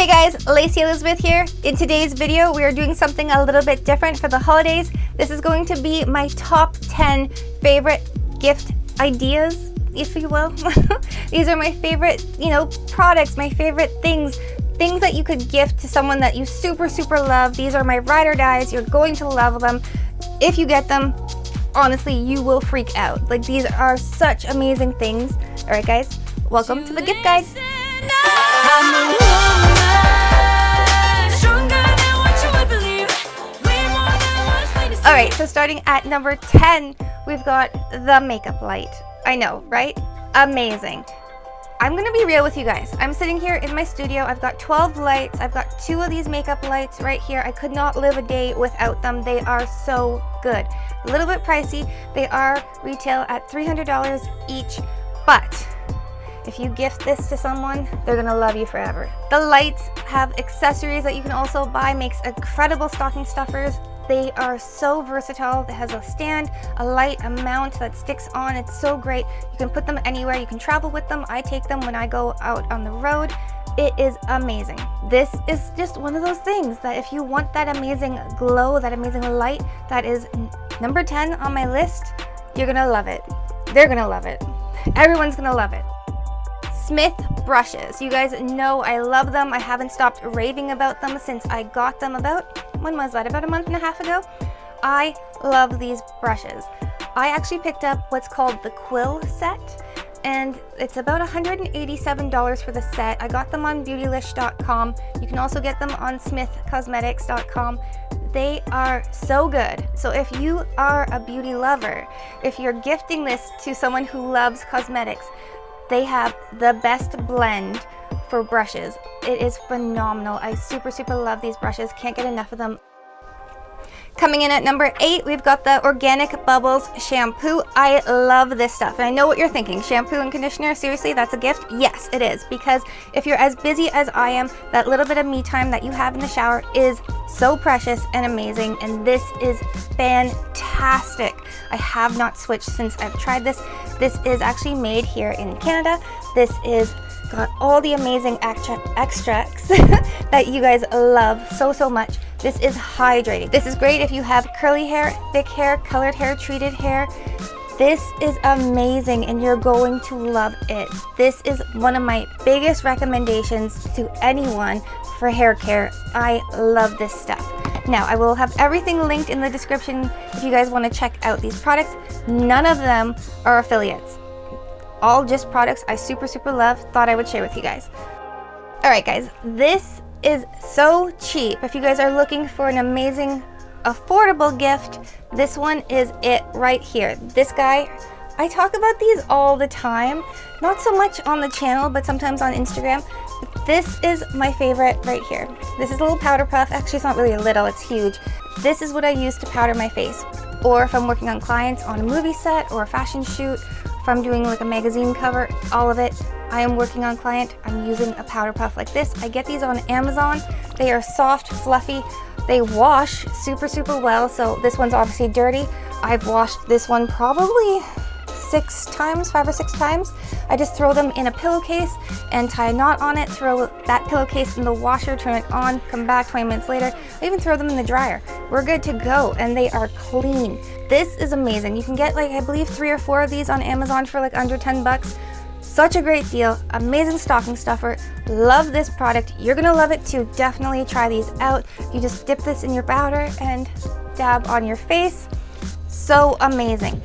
Hey guys, Lacey Elizabeth here. In today's video, we are doing something a little bit different for the holidays. This is going to be my top 10 favorite gift ideas, if you will. These are my favorite, products, my favorite things that you could gift to someone that you super love. These are my ride or dies. You're going to love them. If you get them, honestly, you will freak out. Like, these are such amazing things. All right, guys, welcome to the gift guide. Alright, so starting at number 10, we've got the makeup light. I know, right? Amazing. I'm gonna be real with you guys. I'm sitting here in my studio. I've got 12 lights. I've got 2 of these makeup lights right here. I could not live a day without them. They are so good. A little bit pricey. They are retail at $300 each, but if you gift this to someone, they're gonna love you forever. The lights have accessories that you can also buy, makes incredible stocking stuffers. They are so versatile. It has a stand, a light, a mount that sticks on. It's so great. You can put them anywhere. You can travel with them. I take them when I go out on the road. It is amazing. This is just one of those things that if you want that amazing glow, that amazing light, that is number 10 on my list, you're gonna love it. They're gonna love it. Everyone's gonna love it. Smith brushes. You guys know I love them. I haven't stopped raving about them since I got them when was that? About a month and a half ago. I love these brushes. I actually picked up what's called the Quill set, and it's about $187 for the set. I got them on beautylish.com. You can also get them on smithcosmetics.com. They are so good. So if you are a beauty lover, if you're gifting this to someone who loves cosmetics, they have the best blend for brushes. It is phenomenal. I super love these brushes. Can't get enough of them. Coming in at number 8, we've got the Organic Bubbles shampoo. I love this stuff. And I know what you're thinking. Shampoo and conditioner, seriously, that's a gift? Yes, it is. Because if you're as busy as I am, that little bit of me time that you have in the shower is so precious and amazing. And this is fantastic. I have not switched since I've tried this. This is actually made here in Canada. This is got all the amazing extracts that you guys love so much. This is hydrating. This is great if you have curly hair, thick hair, colored hair, treated hair. This is amazing and you're going to love it. This is one of my biggest recommendations to anyone for hair care. I love this stuff. Now, I will have everything linked in the description if you guys want to check out these products. None of them are affiliates. All just products I super love, thought I would share with you guys. All right, guys, this is so cheap. If you guys are looking for an amazing, affordable gift, this one is it right here. This guy, I talk about these all the time. Not so much on the channel, but sometimes on Instagram. This is my favorite right here. This is a little powder puff. Actually, it's not really a little, it's huge. This is what I use to powder my face. Or if I'm working on clients on a movie set or a fashion shoot, if I'm doing like a magazine cover, all of it. I am working on client, I'm using a powder puff like this. I get these on Amazon. They are soft, fluffy. They wash super well. So this one's obviously dirty. I've washed this one probably 5 or 6 times. I just throw them in a pillowcase and tie a knot on it, throw that pillowcase in the washer, turn it on, come back 20 minutes later. I even throw them in the dryer. We're good to go, and they are clean. This is amazing. You can get I believe 3 or 4 of these on Amazon for under 10 bucks. Such a great deal. Amazing stocking stuffer. Love this product. You're gonna love it too. Definitely try these out. You just dip this in your powder and dab on your face. So amazing.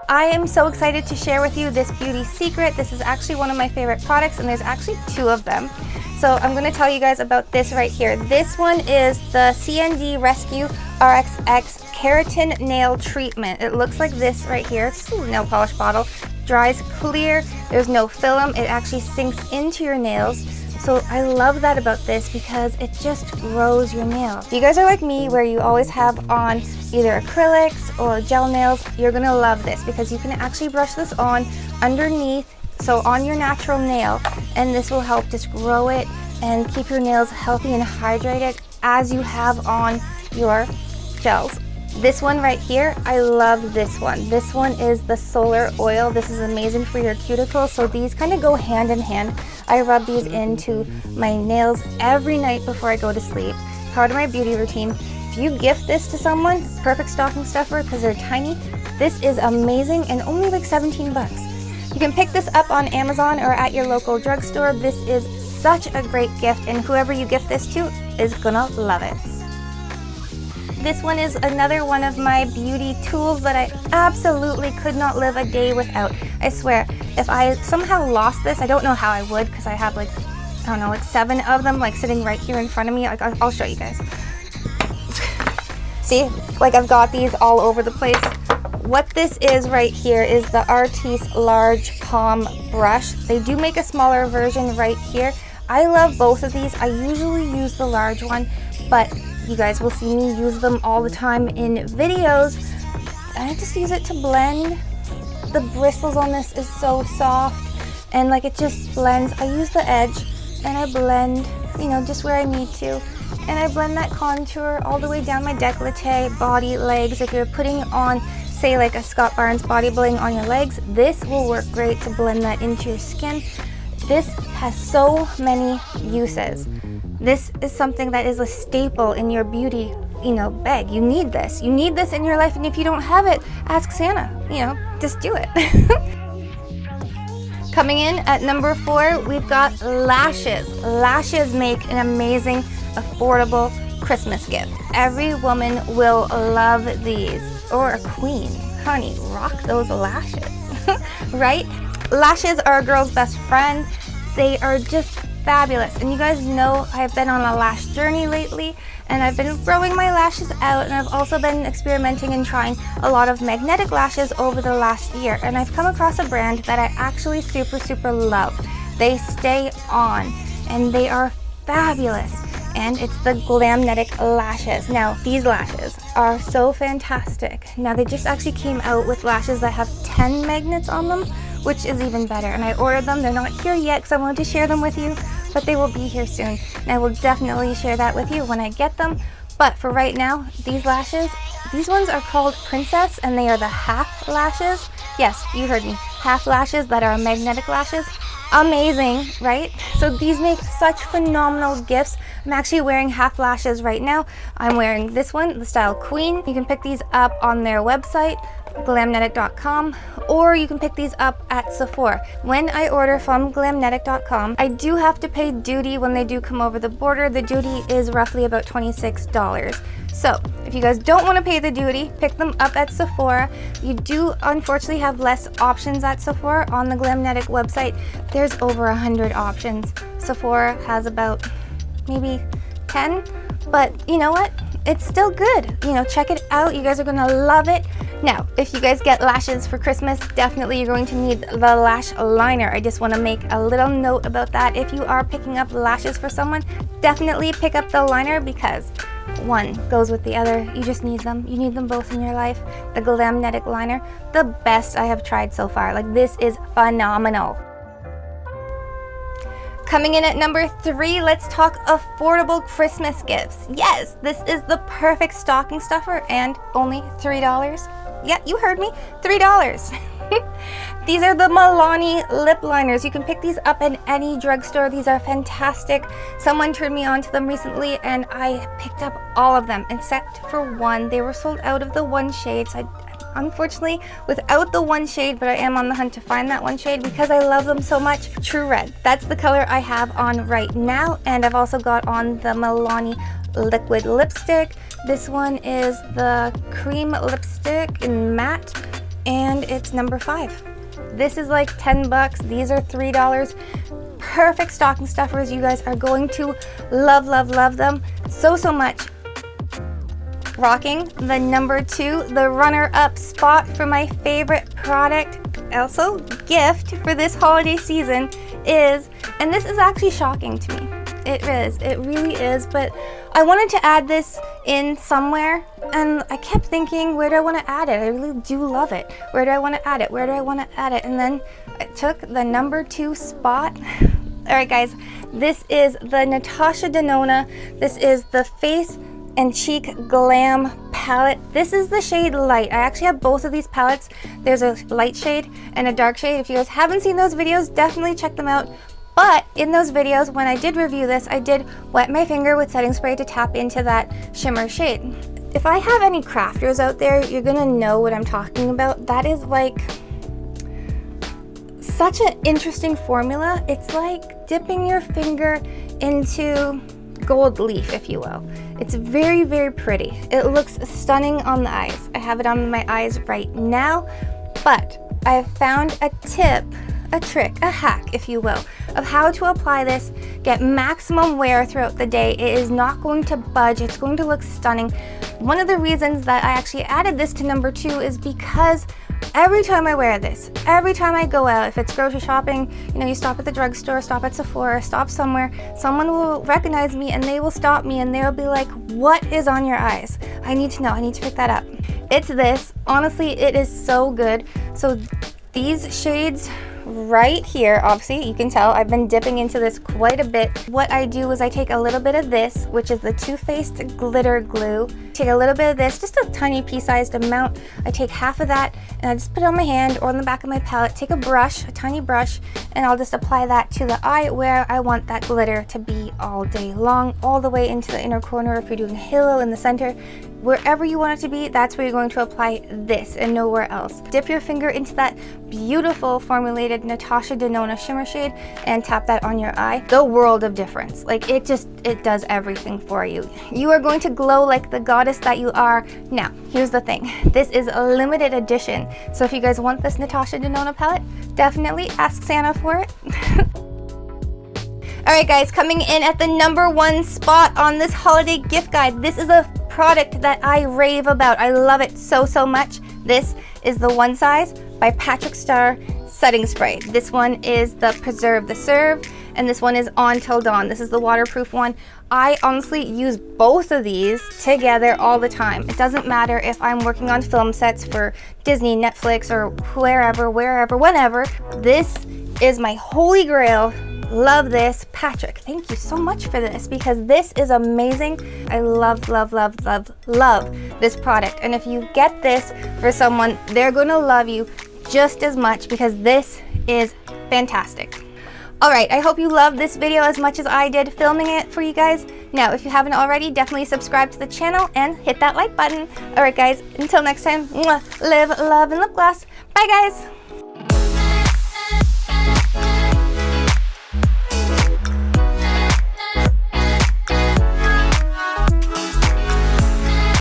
I am so excited to share with you this beauty secret. This is actually one of my favorite products, and there's actually 2 of them. So I'm going to tell you guys about this right here. This one is the CND Rescue RXX Keratin Nail Treatment. It looks like this right here. It's just a nail polish bottle. Dries clear. There's no film. It actually sinks into your nails. So I love that about this because it just grows your nails. If you guys are like me where you always have on either acrylics or gel nails, you're gonna love this because you can actually brush this on underneath, so on your natural nail, and this will help just grow it and keep your nails healthy and hydrated as you have on your gels. This one right here, I love this one. This one is the solar oil. This is amazing for your cuticles. So these kind of go hand in hand. I rub these into my nails every night before I go to sleep. Part of my beauty routine. If you gift this to someone, perfect stocking stuffer because they're tiny, this is amazing and only like 17 bucks. You can pick this up on Amazon or at your local drugstore. This is such a great gift, and whoever you gift this to is gonna love it. This one is another one of my beauty tools that I absolutely could not live a day without. I swear, if I somehow lost this, I don't know how I would because I have like, I don't know, like 7 of them like sitting right here in front of me. Like, I'll show you guys. See, like I've got these all over the place. What this is right here is the Artis Large Palm Brush. They do make a smaller version right here. I love both of these. I usually use the large one, but you guys will see me use them all the time in videos. I just use it to blend. The bristles on this is so soft and like it just blends. I use the edge and I blend, you know, just where I need to. And I blend that contour all the way down my décolleté, body, legs. If you're putting on, say like a Scott Barnes body bling on your legs, this will work great to blend that into your skin. This has so many uses. This is something that is a staple in your beauty, you know, bag. You need this. You need this in your life, and if you don't have it, ask Santa. You know, just do it. Coming in at number 4, we've got lashes. Lashes make an amazing, affordable Christmas gift. Every woman will love these. Or a queen. Honey, rock those lashes. Right? Lashes are a girl's best friend. They are just fabulous. And you guys know I've been on a lash journey lately, and I've been growing my lashes out, and I've also been experimenting and trying a lot of magnetic lashes over the last year. And I've come across a brand that I actually super love. They stay on and they are fabulous. And it's the Glamnetic lashes. Now, these lashes are so fantastic. Now, they just actually came out with lashes that have 10 magnets on them, which is even better. And I ordered them. They're not here yet because I wanted to share them with you, but they will be here soon. And I will definitely share that with you when I get them. But for right now, these lashes, these ones are called Princess, and they are the half lashes. Yes, you heard me. Half lashes that are magnetic lashes. Amazing, right? So these make such phenomenal gifts. I'm actually wearing half lashes right now. I'm wearing this one, the style Queen. You can pick these up on their website, glamnetic.com, or you can pick these up at Sephora. When I order from glamnetic.com, I do have to pay duty when they do come over the border. The duty is roughly about $26. So if you guys don't want to pay the duty, pick them up at Sephora. You do unfortunately have less options at Sephora. On the Glamnetic website, there's over 100 options. Sephora has about maybe 10, but you know what? It's still good. You know, check it out. You guys are gonna love it. Now, if you guys get lashes for Christmas, definitely you're going to need the lash liner. I just want to make a little note about that. If you are picking up lashes for someone, definitely pick up the liner because one goes with the other. You just need them. You need them both in your life. The Glamnetic liner, the best I have tried so far. Like, this is phenomenal. Coming in at number 3, let's talk affordable Christmas gifts. Yes, this is the perfect stocking stuffer and only $3. Yeah, you heard me, $3. These are the Milani lip liners. You can pick these up in any drugstore. These are fantastic. Someone turned me on to them recently and I picked up all of them except for one. They were sold out of the one shade, so unfortunately without the one shade, but I am on the hunt to find that one shade because I love them so much. True Red. That's the color I have on right now, and I've also got on the Milani liquid lipstick. This one is the cream lipstick in matte, and it's number 5. This is like 10 bucks. These are $3. Perfect stocking stuffers. You guys are going to love them so much. Rocking the number 2, the runner-up spot for my favorite product, also gift for this holiday season is, and this is actually shocking to me. It really is, but I wanted to add this in somewhere and I kept thinking, where do I want to add it? I really do love it. Where do I want to add it? Where do I want to add it? And then I took the number 2 spot. All right, guys, this is the Natasha Denona. This is the Face and Cheek Glam palette. This is the shade Light. I actually have both of these palettes. There's a light shade and a dark shade. If you guys haven't seen those videos, definitely check them out. But in those videos, when I did review this, I did wet my finger with setting spray to tap into that shimmer shade. If I have any crafters out there, you're gonna know what I'm talking about. That is like such an interesting formula. It's like dipping your finger into gold leaf, if you will. It's very, very pretty. It looks stunning on the eyes. I have it on my eyes right now, but I have found a tip, a trick, a hack, if you will, of how to apply this, get maximum wear throughout the day. It is not going to budge. It's going to look stunning. One of the reasons that I actually added this to number 2 is because every time I wear this, every time I go out, if it's grocery shopping, you know, you stop at the drugstore, stop at Sephora, stop somewhere, someone will recognize me and they will stop me and they'll be like, what is on your eyes? I need to know, I need to pick that up. It's this. Honestly, it is so good. So these shades right here, obviously you can tell I've been dipping into this quite a bit. What I do is I take a little bit of this, which is the Too Faced glitter glue, take a little bit of this, just a tiny pea-sized amount. I take half of that and I just put it on my hand or on the back of my palette, take a brush, a tiny brush, and I'll just apply that to the eye where I want that glitter to be all day long, all the way into the inner corner. If you're doing a halo in the center, wherever you want it to be, that's where you're going to apply this and nowhere else. Dip your finger into that beautiful formulated Natasha Denona shimmer shade and tap that on your eye. The world of difference. Like it does everything for you. You are going to glow like the goddess that you are. Now, here's the thing. This is a limited edition. So if you guys want this Natasha Denona palette, definitely ask Santa for it. All right, guys, coming in at the number 1 spot on this holiday gift guide. This is a product that I rave about. I love it so, so much. This is the One Size by Patrick Starr setting spray. This one is the Preserve the Serve, and this one is On Till Dawn. This is the waterproof one. I honestly use both of these together all the time. It doesn't matter if I'm working on film sets for Disney, Netflix, or wherever, whenever. This is my holy grail. Love this. Patrick, thank you so much for this because this is amazing. I love, love, love, love, love this product. And if you get this for someone, they're going to love you just as much because this is fantastic. All right, I hope you loved this video as much as I did filming it for you guys. Now, if you haven't already, definitely subscribe to the channel and hit that like button. All right, guys, until next time, live, love, and lip gloss. Bye, guys.